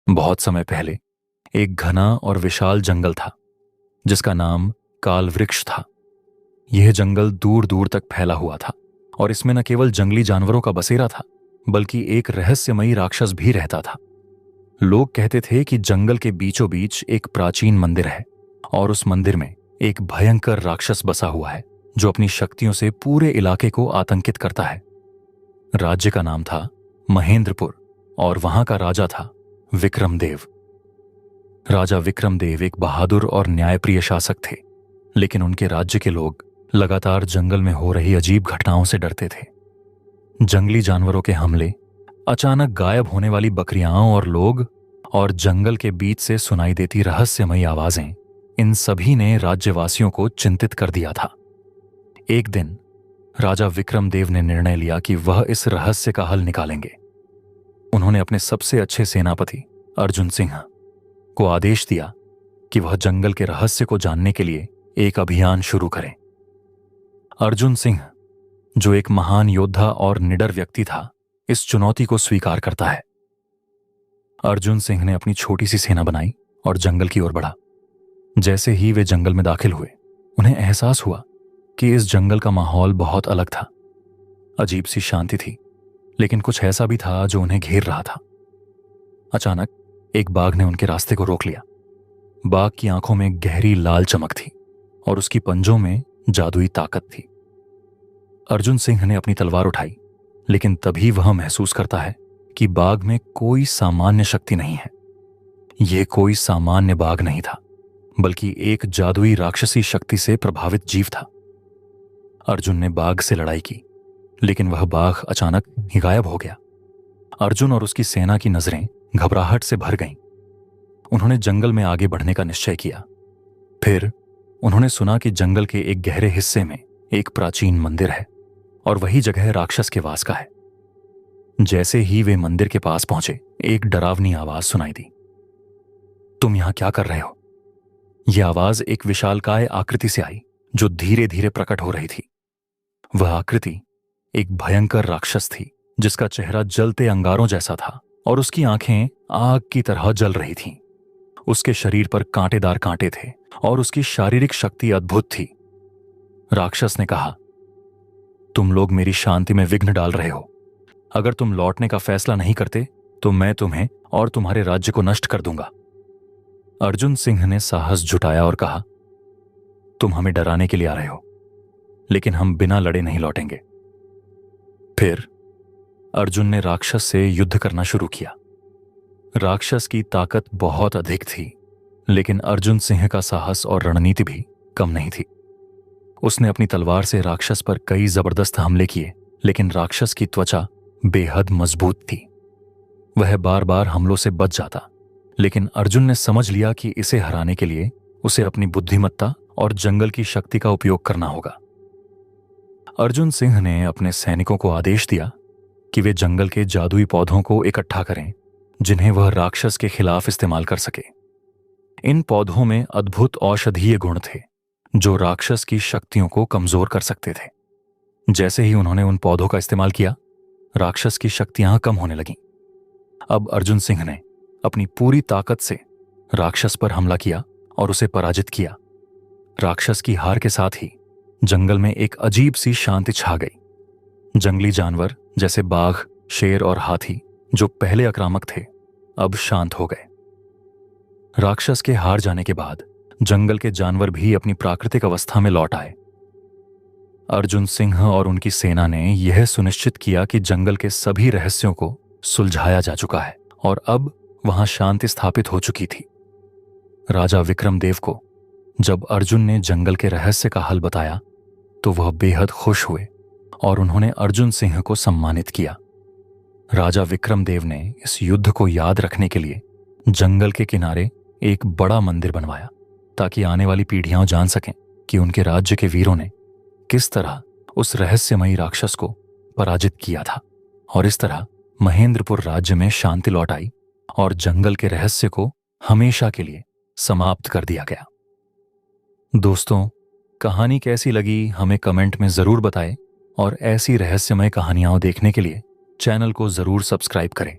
बहुत समय पहले एक घना और विशाल जंगल था जिसका नाम काल वृक्ष था। यह जंगल दूर दूर तक फैला हुआ था और इसमें न केवल जंगली जानवरों का बसेरा था बल्कि एक रहस्यमयी राक्षस भी रहता था। लोग कहते थे कि जंगल के बीचों बीच एक प्राचीन मंदिर है और उस मंदिर में एक भयंकर राक्षस बसा हुआ है जो अपनी शक्तियों से पूरे इलाके को आतंकित करता है। राज्य का नाम था महेंद्रपुर और वहां का राजा था विक्रमदेव। राजा विक्रमदेव एक बहादुर और न्यायप्रिय शासक थे, लेकिन उनके राज्य के लोग लगातार जंगल में हो रही अजीब घटनाओं से डरते थे। जंगली जानवरों के हमले, अचानक गायब होने वाली बकरियां और लोग, और जंगल के बीच से सुनाई देती रहस्यमयी आवाजें, इन सभी ने राज्यवासियों को चिंतित कर दिया था। एक दिन राजा विक्रमदेव ने निर्णय लिया कि वह इस रहस्य का हल निकालेंगे। उन्होंने अपने सबसे अच्छे सेनापति अर्जुन सिंह को आदेश दिया कि वह जंगल के रहस्य को जानने के लिए एक अभियान शुरू करें। अर्जुन सिंह, जो एक महान योद्धा और निडर व्यक्ति था, इस चुनौती को स्वीकार करता है। अर्जुन सिंह ने अपनी छोटी सी सेना बनाई और जंगल की ओर बढ़ा। जैसे ही वे जंगल में दाखिल हुए, उन्हें एहसास हुआ कि इस जंगल का माहौल बहुत अलग था। अजीब सी शांति थी, लेकिन कुछ ऐसा भी था जो उन्हें घेर रहा था। अचानक एक बाघ ने उनके रास्ते को रोक लिया। बाघ की आंखों में गहरी लाल चमक थी और उसकी पंजों में जादुई ताकत थी। अर्जुन सिंह ने अपनी तलवार उठाई, लेकिन तभी वह महसूस करता है कि बाघ में कोई सामान्य शक्ति नहीं है। यह कोई सामान्य बाघ नहीं था, बल्कि एक जादुई राक्षसी शक्ति से प्रभावित जीव था। अर्जुन ने बाघ से लड़ाई की, लेकिन वह बाघ अचानक ही गायब हो गया। अर्जुन और उसकी सेना की नजरें घबराहट से भर गईं। उन्होंने जंगल में आगे बढ़ने का निश्चय किया। फिर उन्होंने सुना कि जंगल के एक गहरे हिस्से में एक प्राचीन मंदिर है और वही जगह राक्षस के वास का है। जैसे ही वे मंदिर के पास पहुंचे, एक डरावनी आवाज सुनाई दी। तुम यहां क्या कर रहे हो? यह आवाज एक विशालकाय आकृति से आई जो धीरे धीरे प्रकट हो रही थी। वह आकृति एक भयंकर राक्षस थी जिसका चेहरा जलते अंगारों जैसा था और उसकी आंखें आग की तरह जल रही थीं। उसके शरीर पर कांटेदार कांटे थे और उसकी शारीरिक शक्ति अद्भुत थी। राक्षस ने कहा, तुम लोग मेरी शांति में विघ्न डाल रहे हो। अगर तुम लौटने का फैसला नहीं करते तो मैं तुम्हें और तुम्हारे राज्य को नष्ट कर दूंगा। अर्जुन सिंह ने साहस जुटाया और कहा, तुम हमें डराने के लिए आ रहे हो, लेकिन हम बिना लड़े नहीं लौटेंगे। फिर अर्जुन ने राक्षस से युद्ध करना शुरू किया। राक्षस की ताकत बहुत अधिक थी, लेकिन अर्जुन सिंह का साहस और रणनीति भी कम नहीं थी। उसने अपनी तलवार से राक्षस पर कई जबरदस्त हमले किए, लेकिन राक्षस की त्वचा बेहद मजबूत थी। वह बार बार हमलों से बच जाता, लेकिन अर्जुन ने समझ लिया कि इसे हराने के लिए उसे अपनी बुद्धिमत्ता और जंगल की शक्ति का उपयोग करना होगा। अर्जुन सिंह ने अपने सैनिकों को आदेश दिया कि वे जंगल के जादुई पौधों को इकट्ठा करें जिन्हें वह राक्षस के खिलाफ इस्तेमाल कर सके। इन पौधों में अद्भुत औषधीय गुण थे जो राक्षस की शक्तियों को कमजोर कर सकते थे। जैसे ही उन्होंने उन पौधों का इस्तेमाल किया, राक्षस की शक्तियां कम होने लगीं। अब अर्जुन सिंह ने अपनी पूरी ताकत से राक्षस पर हमला किया और उसे पराजित किया। राक्षस की हार के साथ ही जंगल में एक अजीब सी शांति छा गई। जंगली जानवर जैसे बाघ, शेर और हाथी, जो पहले आक्रामक थे, अब शांत हो गए। राक्षस के हार जाने के बाद जंगल के जानवर भी अपनी प्राकृतिक अवस्था में लौट आए। अर्जुन सिंह और उनकी सेना ने यह सुनिश्चित किया कि जंगल के सभी रहस्यों को सुलझाया जा चुका है और अब वहां शांति स्थापित हो चुकी थी। राजा विक्रमदेव को जब अर्जुन ने जंगल के रहस्य का हल बताया तो वह बेहद खुश हुए और उन्होंने अर्जुन सिंह को सम्मानित किया। राजा विक्रमदेव ने इस युद्ध को याद रखने के लिए जंगल के किनारे एक बड़ा मंदिर बनवाया ताकि आने वाली पीढ़ियां जान सकें कि उनके राज्य के वीरों ने किस तरह उस रहस्यमयी राक्षस को पराजित किया था। और इस तरह महेंद्रपुर राज्य में शांति लौट आई और जंगल के रहस्य को हमेशा के लिए समाप्त कर दिया गया। दोस्तों, कहानी कैसी लगी हमें कमेंट में जरूर बताएं और ऐसी रहस्यमय कहानियां देखने के लिए चैनल को जरूर सब्सक्राइब करें।